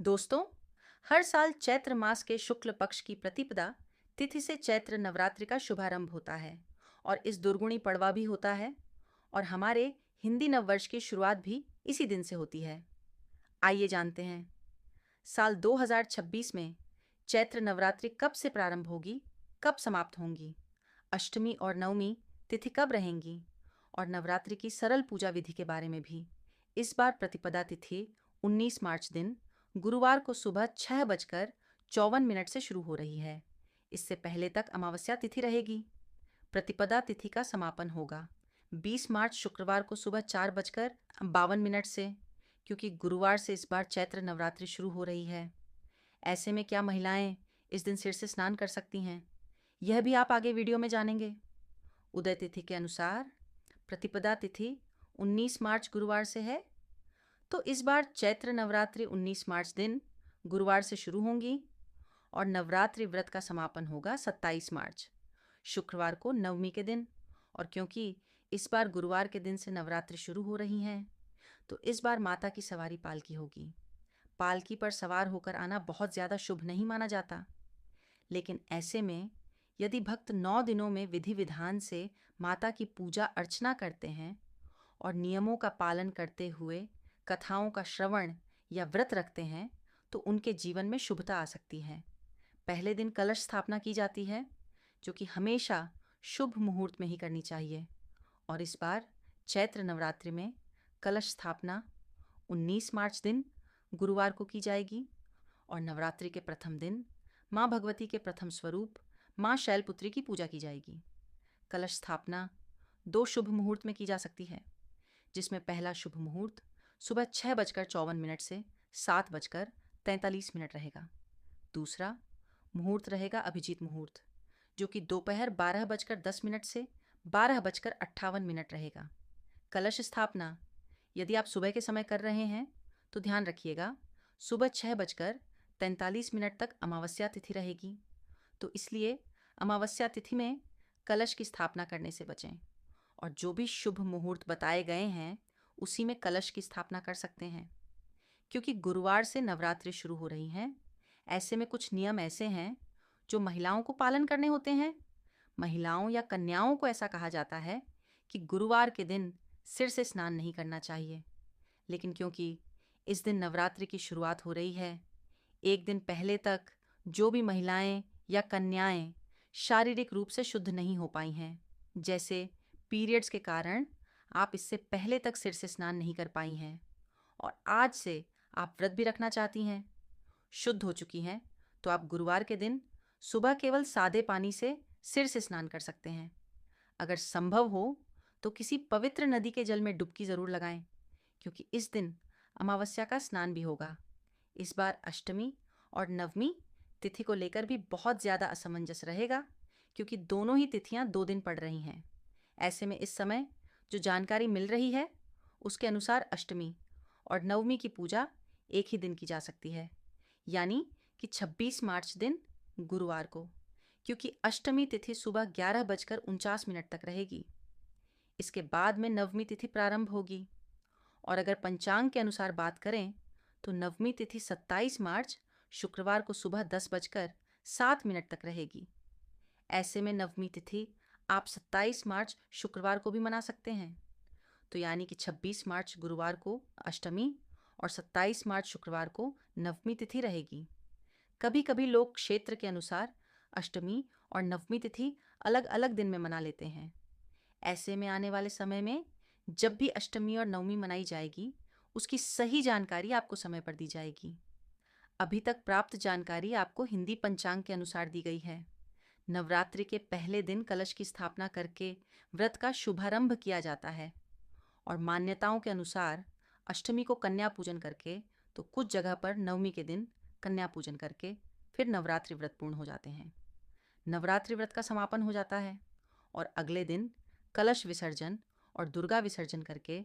दोस्तों, हर साल चैत्र मास के शुक्ल पक्ष की प्रतिपदा तिथि से चैत्र नवरात्रि का शुभारंभ होता है और इस दुर्गुणी पड़वा भी होता है और हमारे हिंदी नववर्ष की शुरुआत भी इसी दिन से होती है। आइए जानते हैं, साल 2026 में चैत्र नवरात्रि कब से प्रारंभ होगी, कब समाप्त होंगी, अष्टमी और नवमी तिथि कब रहेंगी और नवरात्रि की सरल पूजा विधि के बारे में भी। इस बार प्रतिपदा तिथि 19 मार्च दिन गुरुवार को सुबह 6:54 से शुरू हो रही है। इससे पहले तक अमावस्या तिथि रहेगी। प्रतिपदा तिथि का समापन होगा 20 मार्च शुक्रवार को सुबह 4:52 से, क्योंकि गुरुवार से इस बार चैत्र नवरात्रि शुरू हो रही है। ऐसे में क्या महिलाएं इस दिन सिर से स्नान कर सकती हैं, यह भी आप आगे वीडियो में जानेंगे। उदय तिथि के अनुसार प्रतिपदा तिथि 19 मार्च गुरुवार से है, तो इस बार चैत्र नवरात्रि 19 मार्च दिन गुरुवार से शुरू होंगी और नवरात्रि व्रत का समापन होगा 27 मार्च शुक्रवार को नवमी के दिन। और क्योंकि इस बार गुरुवार के दिन से नवरात्रि शुरू हो रही हैं, तो इस बार माता की सवारी पालकी होगी। पालकी पर सवार होकर आना बहुत ज़्यादा शुभ नहीं माना जाता, लेकिन ऐसे में यदि भक्त 9 दिनों में विधि विधान से माता की पूजा अर्चना करते हैं और नियमों का पालन करते हुए कथाओं का श्रवण या व्रत रखते हैं, तो उनके जीवन में शुभता आ सकती है। पहले दिन कलश स्थापना की जाती है, जो कि हमेशा शुभ मुहूर्त में ही करनी चाहिए। और इस बार चैत्र नवरात्रि में कलश स्थापना 19 मार्च दिन गुरुवार को की जाएगी और नवरात्रि के प्रथम दिन माँ भगवती के प्रथम स्वरूप माँ शैलपुत्री की पूजा की जाएगी। कलश स्थापना 2 शुभ मुहूर्त में की जा सकती है, जिसमें पहला शुभ मुहूर्त सुबह 6:54 से 7:43 रहेगा। दूसरा मुहूर्त रहेगा अभिजीत मुहूर्त, जो कि दोपहर 12:10 से 12:58 रहेगा। कलश स्थापना यदि आप सुबह के समय कर रहे हैं तो ध्यान रखिएगा, सुबह 6:43 तक अमावस्या तिथि रहेगी, तो इसलिए अमावस्या तिथि में कलश की स्थापना करने से बचें और जो भी शुभ मुहूर्त बताए गए हैं उसी में कलश की स्थापना कर सकते हैं। क्योंकि गुरुवार से नवरात्रि शुरू हो रही हैं, ऐसे में कुछ नियम ऐसे हैं जो महिलाओं को पालन करने होते हैं। महिलाओं या कन्याओं को ऐसा कहा जाता है कि गुरुवार के दिन सिर से स्नान नहीं करना चाहिए, लेकिन क्योंकि इस दिन नवरात्रि की शुरुआत हो रही है, एक दिन पहले तक जो भी महिलाएं या कन्याएं शारीरिक रूप से शुद्ध नहीं हो पाई हैं, जैसे पीरियड्स के कारण आप इससे पहले तक सिर से स्नान नहीं कर पाई हैं और आज से आप व्रत भी रखना चाहती हैं, शुद्ध हो चुकी हैं, तो आप गुरुवार के दिन सुबह केवल सादे पानी से सिर से स्नान कर सकते हैं। अगर संभव हो तो किसी पवित्र नदी के जल में डुबकी ज़रूर लगाएं, क्योंकि इस दिन अमावस्या का स्नान भी होगा। इस बार अष्टमी और नवमी तिथि को लेकर भी बहुत ज़्यादा असमंजस रहेगा, क्योंकि दोनों ही तिथियां 2 दिन पड़ रही हैं। ऐसे में इस समय जो जानकारी मिल रही है उसके अनुसार अष्टमी और नवमी की पूजा एक ही दिन की जा सकती है, यानी कि 26 मार्च दिन गुरुवार को, क्योंकि अष्टमी तिथि सुबह 11:49 तक रहेगी। इसके बाद में नवमी तिथि प्रारंभ होगी और अगर पंचांग के अनुसार बात करें तो नवमी तिथि 27 मार्च शुक्रवार को सुबह 10:07 तक रहेगी। ऐसे में नवमी तिथि आप 27 मार्च शुक्रवार को भी मना सकते हैं, तो यानी कि 26 मार्च गुरुवार को अष्टमी और 27 मार्च शुक्रवार को नवमी तिथि रहेगी। कभी कभी लोग क्षेत्र के अनुसार अष्टमी और नवमी तिथि अलग अलग दिन में मना लेते हैं। ऐसे में आने वाले समय में जब भी अष्टमी और नवमी मनाई जाएगी, उसकी सही जानकारी आपको समय पर दी जाएगी। अभी तक प्राप्त जानकारी आपको हिंदी पंचांग के अनुसार दी गई है। नवरात्रि के पहले दिन कलश की स्थापना करके व्रत का शुभारंभ किया जाता है और मान्यताओं के अनुसार अष्टमी को कन्या पूजन करके, तो कुछ जगह पर नवमी के दिन कन्या पूजन करके फिर नवरात्रि व्रत पूर्ण हो जाते हैं। नवरात्रि व्रत का समापन हो जाता है और अगले दिन कलश विसर्जन और दुर्गा विसर्जन करके